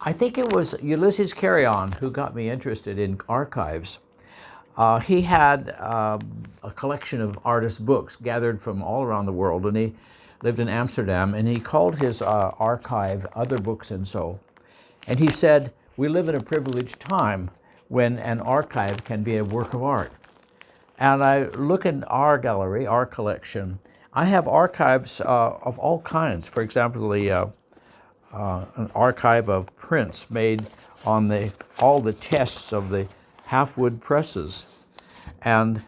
I think it was Ulysses Carrion who got me interested in archives. He had a collection of artist books gathered from all around the world, and he lived in Amsterdam, and he called his archive Other Books and So. And he said, we live in a privileged time when an archive can be a work of art. And I look in our gallery, our collection. I have archives of all kinds. For example, an archive of prints made on all the tests of the half-wood presses. And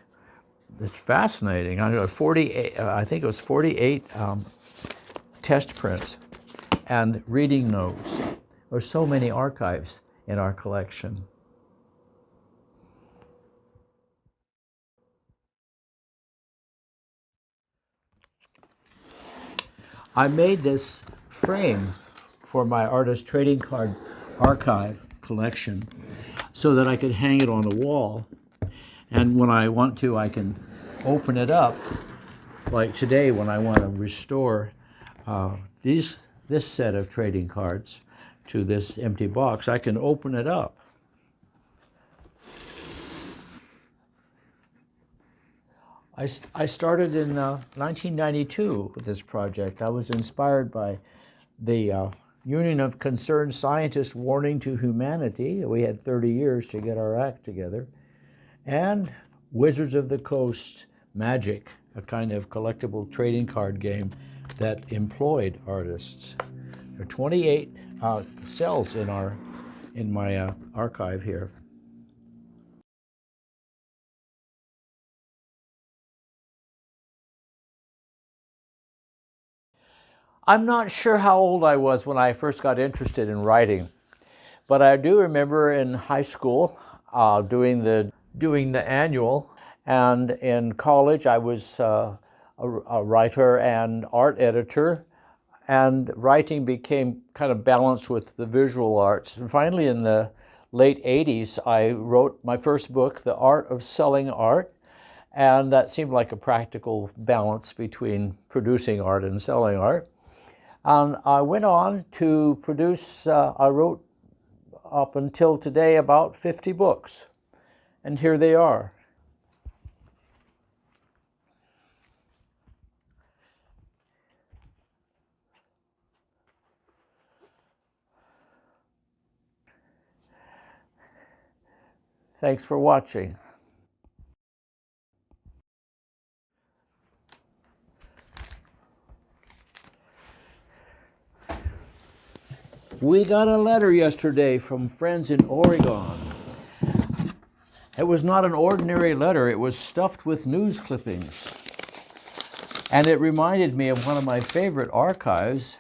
it's fascinating. I know 48, I think it was 48 test prints and reading notes. There's so many archives in our collection. I made this frame for my artist trading card archive collection so that I could hang it on the wall. And when I want to, I can open it up. Like today, when I want to restore this set of trading cards to this empty box, I can open it up. I started in 1992 with this project. I was inspired by the Union of Concerned Scientists Warning to Humanity. We had 30 years to get our act together. And Wizards of the Coast Magic, a kind of collectible trading card game that employed artists. There are 28 cells in my archive here. I'm not sure how old I was when I first got interested in writing, but I do remember in high school doing the annual, and in college I was a writer and art editor, and writing became kind of balanced with the visual arts. And finally, in the late 80s, I wrote my first book, The Art of Selling Art, and that seemed like a practical balance between producing art and selling art. And I went on to produce, I wrote up until today about 50 books, and here they are. Thanks for watching. We got a letter yesterday from friends in Oregon. It was not an ordinary letter, it was stuffed with news clippings. And it reminded me of one of my favorite archives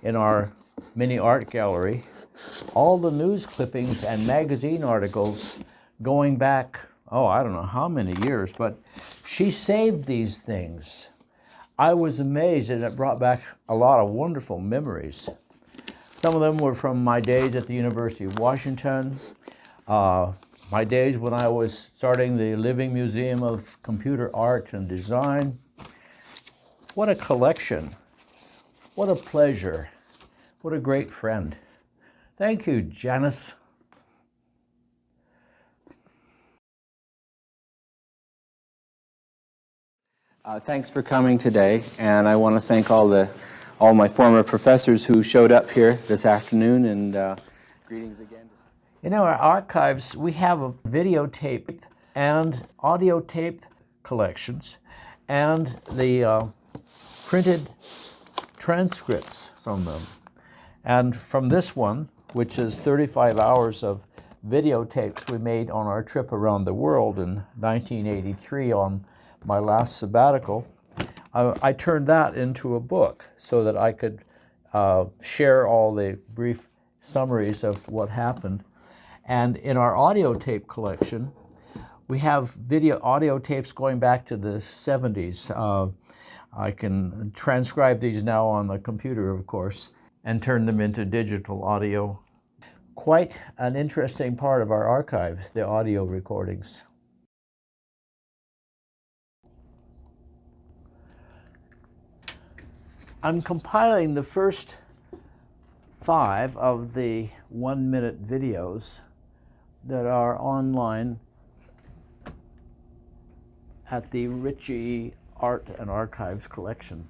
in our mini art gallery. All the news clippings and magazine articles going back, oh, I don't know how many years, but she saved these things. I was amazed, and it brought back a lot of wonderful memories. Some of them were from my days at the University of Washington, my days when I was starting the Living Museum of Computer Art and Design. What a collection. What a pleasure. What a great friend. Thank you, Janice. Thanks for coming today, and I want to thank all my former professors who showed up here this afternoon, and greetings again. In our archives, we have a videotape and audio tape collections and the printed transcripts from them. And from this one, which is 35 hours of videotapes we made on our trip around the world in 1983 on my last sabbatical, I turned that into a book so that I could share all the brief summaries of what happened. And in our audio tape collection, we have audio tapes going back to the 70s. I can transcribe these now on the computer, of course, and turn them into digital audio. Quite an interesting part of our archives, the audio recordings. I'm compiling the first 5 of the 1-minute videos that are online at the Ritchie Art and Archives collection.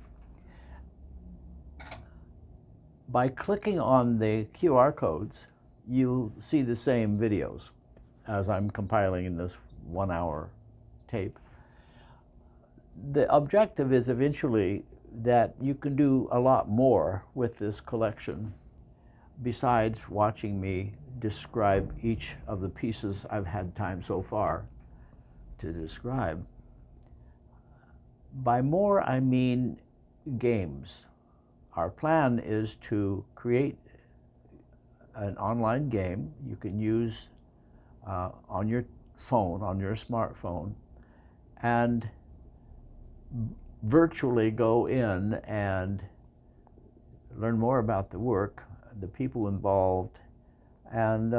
By clicking on the QR codes, you'll see the same videos as I'm compiling in this 1-hour tape. The objective is eventually that you can do a lot more with this collection besides watching me describe each of the pieces I've had time so far to describe. By more, I mean games. Our plan is to create an online game you can use on your phone, on your smartphone, and virtually go in and learn more about the work, the people involved, and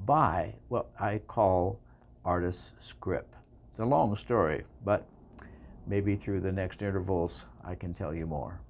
buy what I call artist's script. It's a long story, but maybe through the next intervals I can tell you more.